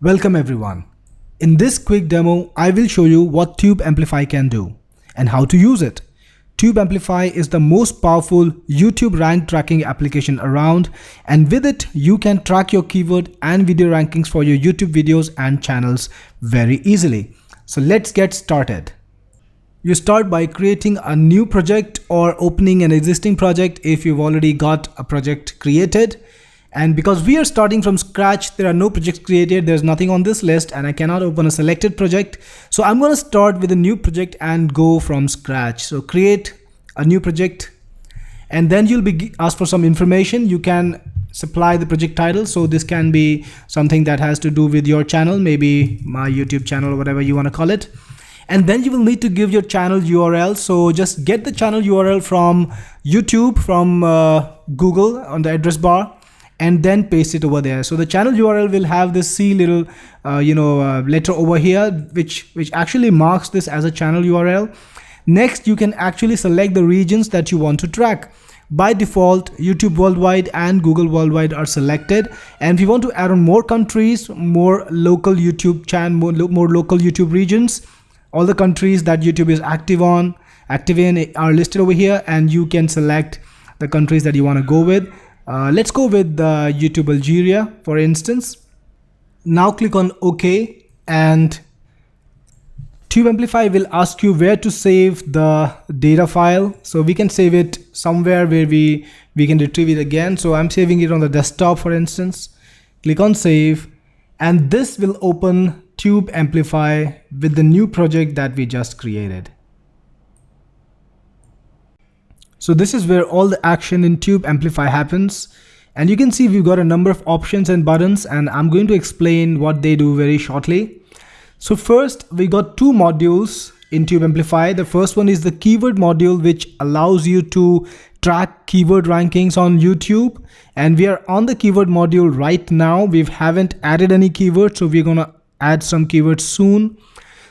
Welcome everyone. In this quick demo, I will show you what Tube Amplify can do and how to use it. Tube Amplify is the most powerful YouTube rank tracking application around, and with it, you can track your keyword and video rankings for your YouTube videos and channels very easily. So let's get started. You start by creating a new project or opening an existing project if you've already got a project created. And because we are starting from scratch, there are no projects created, there's nothing on this list, and I cannot open a selected project. So I'm going to start with a new project and go from scratch. So create a new project, and then you'll be asked for some information. You can supply the project title. So this can be something that has to do with your channel, maybe my YouTube channel or whatever you want to call it. And then you will need to give your channel URL. So just get the channel URL from YouTube, from Google on the address bar, and then paste it over there. So the channel URL will have this C little letter over here, which actually marks this as a channel URL. Next, you can actually select the regions that you want to track. By default, YouTube Worldwide and Google Worldwide are selected. And if you want to add on more countries, more local YouTube channel, more local YouTube regions, all the countries that YouTube is active in are listed over here, and you can select the countries that you want to go with. Let's go with YouTube Algeria, for instance. Now click on OK, and Tube Amplify will ask you where to save the data file. So we can save it somewhere where we can retrieve it again. So I'm saving it on the desktop, for instance. Click on Save, and this will open Tube Amplify with the new project that we just created. So this is where all the action in Tube Amplify happens. And you can see we've got a number of options and buttons, and I'm going to explain what they do very shortly. So first, we got two modules in Tube Amplify. The first one is the keyword module, which allows you to track keyword rankings on YouTube. And we are on the keyword module right now. We haven't added any keywords, so we're gonna add some keywords soon.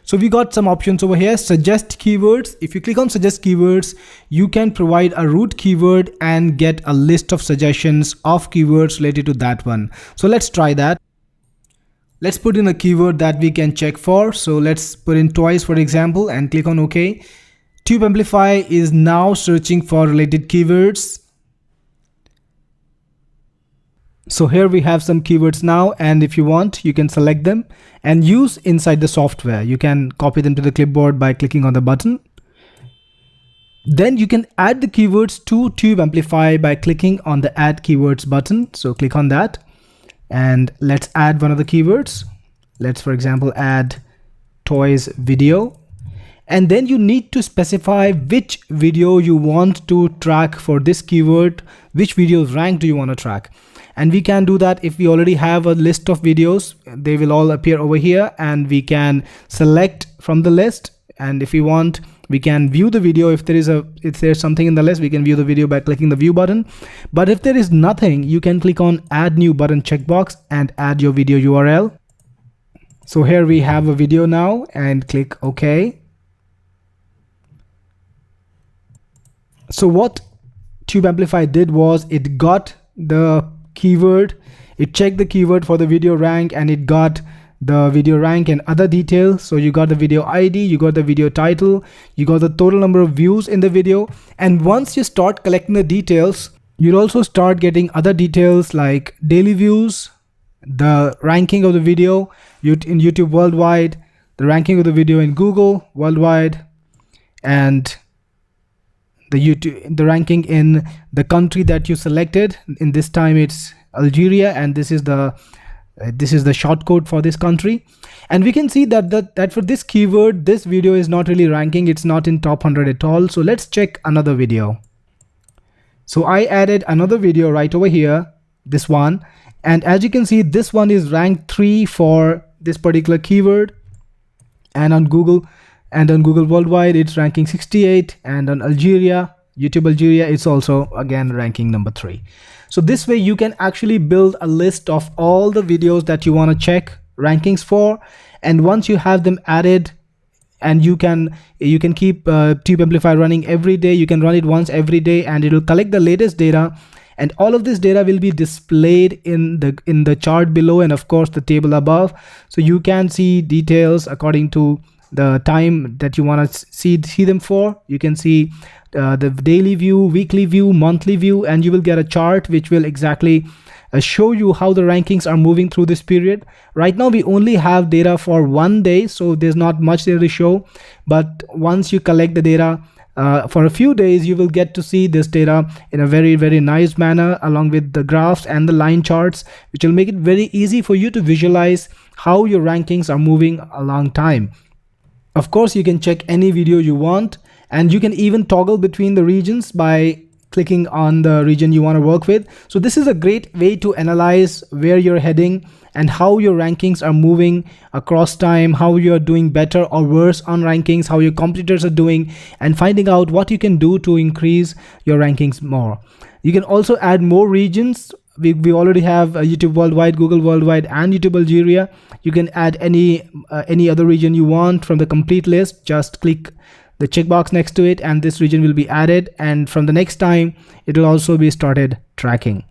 So we got some options over here. Suggest keywords. If you click on suggest keywords, you can provide a root keyword and get a list of suggestions of keywords related to that one. So let's try that. Let's put in a keyword that we can check for. So let's put in twice, for example, and click on OK. Tube Amplify is now searching for related keywords. So here we have some keywords now, and if you want, you can select them and use inside the software. You can copy them to the clipboard by clicking on the button. Then you can add the keywords to Tube Amplify by clicking on the Add Keywords button. So click on that, and let's add one of the keywords. Let's, for example, add toys video. And then you need to specify which video you want to track for this keyword. Which video's rank do you want to track? And we can do that if we already have a list of videos. They will all appear over here, and we can select from the list. And if we want, we can view the video. If there's something in the list, we can view the video by clicking the view button. But if there is nothing, you can click on add new button checkbox and add your video URL. So here we have a video now, and click OK. So what Tube Amplify did was it got the keyword, it checked the keyword for the video rank, and it got the video rank and other details. So you got the video ID, you got the video title, you got the total number of views in the video. And once you start collecting the details, you'll also start getting other details like daily views, the ranking of the video in YouTube Worldwide, the ranking of the video in Google Worldwide, and the ranking in the country that you selected. In this time it's Algeria, and this is the shortcode for this country. And we can see that for this keyword, this video is not really ranking. It's not in top 100 at all. So let's check another video. So I added another video right over here, this one, and as you can see, this one is ranked 3 for this particular keyword, and on Google Worldwide it's ranking 68, and on YouTube Algeria it's also again ranking number 3. So this way you can actually build a list of all the videos that you want to check rankings for, and once you have them added, and you can keep Tube Amplify running every day. You can run it once every day, and it will collect the latest data and all of this data will be displayed in the chart below, and of course the table above. So you can see details according to the time that you want to see them for. You can see the daily view, weekly view, monthly view, and you will get a chart which will exactly show you how the rankings are moving through this period. Right now we only have data for 1 day, so there's not much there to show, but once you collect the data for a few days, you will get to see this data in a very, very nice manner, along with the graphs and the line charts, which will make it very easy for you to visualize how your rankings are moving along time. Of course, you can check any video you want, and you can even toggle between the regions by clicking on the region you want to work with. So this is a great way to analyze where you're heading and how your rankings are moving across time, how you're doing better or worse on rankings, how your competitors are doing, and finding out what you can do to increase your rankings more. You can also add more regions. We already have YouTube Worldwide, Google Worldwide, and YouTube Algeria. You can add any other region you want from the complete list. Just click the checkbox next to it and this region will be added, and from the next time it will also be started tracking.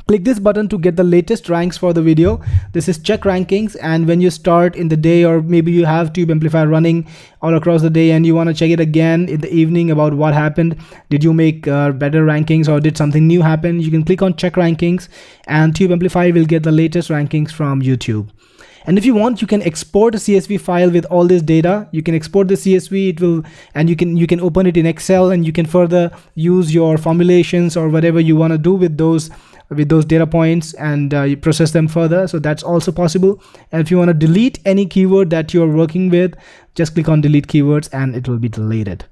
Click this button to get the latest ranks for the video. This is check rankings, and when you start in the day, or maybe you have Tube Amplify running all across the day and you want to check it again in the evening about what happened, did you make better rankings or did something new happen, you can click on check rankings and Tube Amplify will get the latest rankings from YouTube. And if you want, you can export a CSV file with all this data. You can export the CSV, it will, and you can open it in Excel, and you can further use your formulations or whatever you want to do with those data points, and you process them further. So that's also possible. And if you want to delete any keyword that you're working with, just click on delete keywords and it will be deleted.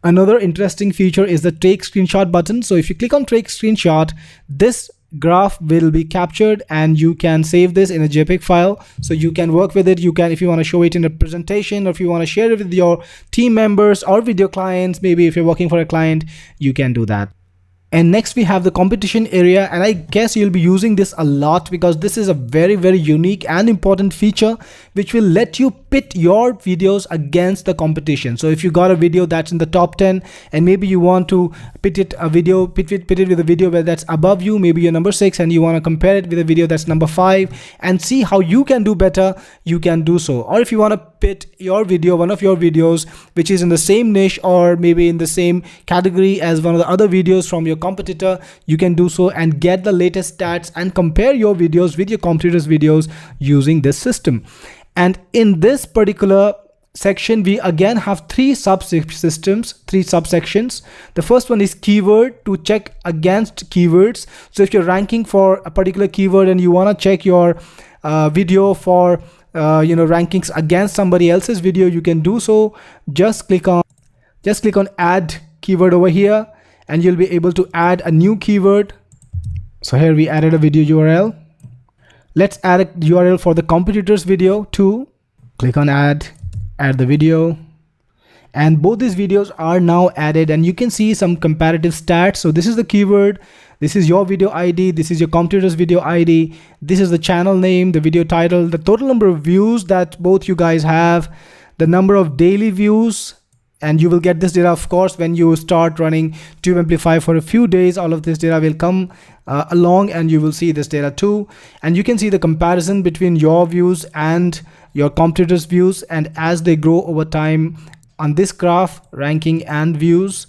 Another interesting feature is the take screenshot button. So if you click on take screenshot, this graph will be captured and you can save this in a JPEG file, so you can work with it. You can, if you want to show it in a presentation, or if you want to share it with your team members or video clients, maybe if you're working for a client, you can do that. And next we have the competition area, and I guess you'll be using this a lot because this is a very, very unique and important feature which will let you pit your videos against the competition. So if you got a video that's in the top 10 and maybe you want to pit it with a video where that's above you, maybe you're number 6, and you want to compare it with a video that's number 5 and see how you can do better, you can do so. Or if you want to pit your video, one of your videos which is in the same niche or maybe in the same category as one of the other videos from your competitor, you can do so and get the latest stats and compare your videos with your competitor's videos using this system. And in this particular section, we again have three subsections. The first one is keyword, to check against keywords. So if you're ranking for a particular keyword and you want to check your video for rankings against somebody else's video, you can do so. Just click on add keyword over here and you'll be able to add a new keyword. So here we added a video URL. Let's add a URL for the competitor's video too. Click on add the video, and both these videos are now added, and you can see some comparative stats. So this is the keyword, this is your video ID, this is your competitor's video ID, this is the channel name, the video title, the total number of views that both you guys have, the number of daily views. And you will get this data, of course, when you start running Tube Amplify for a few days. All of this data will come along and you will see this data too. And you can see the comparison between your views and your competitors' views, and as they grow over time on this graph, ranking and views.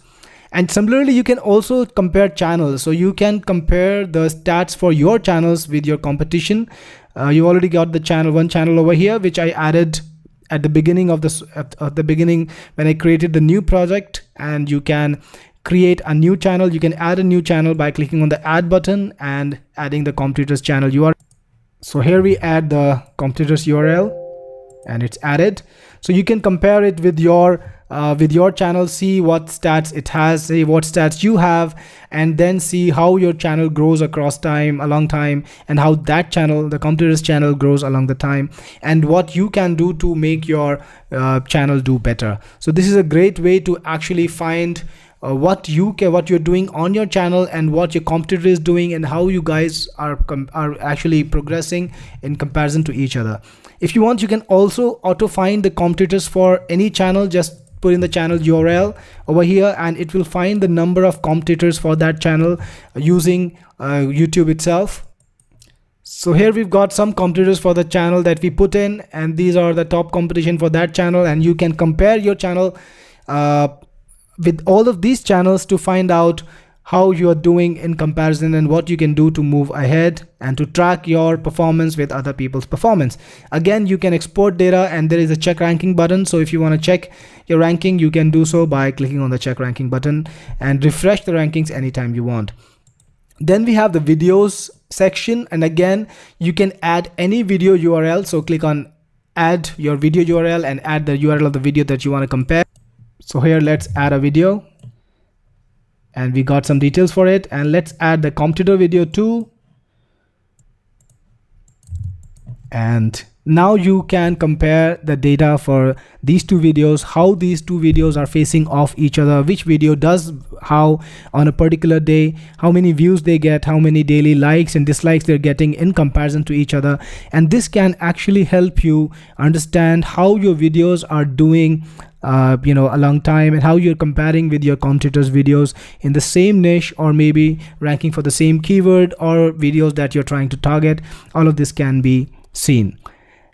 And similarly, you can also compare channels. So you can compare the stats for your channels with your competition. You already got the one channel over here, which I added at the beginning of this, at the beginning when I created the new project. And you can create a new channel. You can add a new channel by clicking on the add button and adding the competitor's channel URL. So here we add the competitor's URL and it's added. So you can compare it with your channel, see what stats it has, say what stats you have, and then see how your channel grows across time, along time, and how that channel, the competitor's channel, grows along the time, and what you can do to make your channel do better. So this is a great way to actually find what you're doing on your channel and what your competitor is doing, and how you guys are actually progressing in comparison to each other. If you want, you can also auto find the competitors for any channel. Just put in the channel URL over here, and it will find the number of competitors for that channel using YouTube itself. So here we've got some competitors for the channel that we put in, and these are the top competition for that channel, and you can compare your channel with all of these channels to find out how you are doing in comparison and what you can do to move ahead and to track your performance with other people's performance. Again, you can export data, and there is a check ranking button. So if you want to check your ranking, you can do so by clicking on the check ranking button and refresh the rankings anytime you want. Then we have the videos section, and again, you can add any video URL. So click on add your video URL and add the URL of the video that you want to compare. So here, let's add a video, and we got some details for it, and let's add the competitor video too. And now you can compare the data for these two videos, how these two videos are facing off each other, which video does how on a particular day, how many views they get, how many daily likes and dislikes they're getting in comparison to each other. And this can actually help you understand how your videos are doing a long time, and how you're comparing with your competitors' videos in the same niche, or maybe ranking for the same keyword, or videos that you're trying to target. All of this can be seen.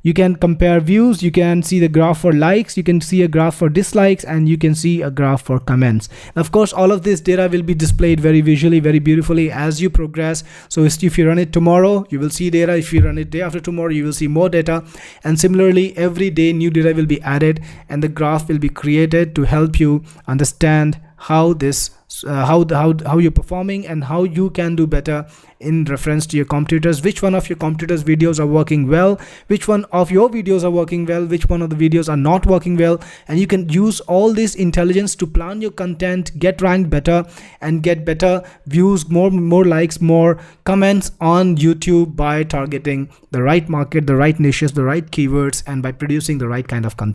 You can compare views, you can see the graph for likes, you can see a graph for dislikes, and you can see a graph for comments. Of course, all of this data will be displayed very visually, very beautifully as you progress. So if you run it tomorrow, you will see data. If you run it day after tomorrow, you will see more data. And similarly, every day new data will be added, and the graph will be created to help you understand how this how you're performing and how you can do better in reference to your competitors, which one of your competitors' videos are working well, which one of your videos are working well, which one of the videos are not working well. And you can use all this intelligence to plan your content, get ranked better, and get better views, more likes, more comments on YouTube by targeting the right market, the right niches, the right keywords, and by producing the right kind of content.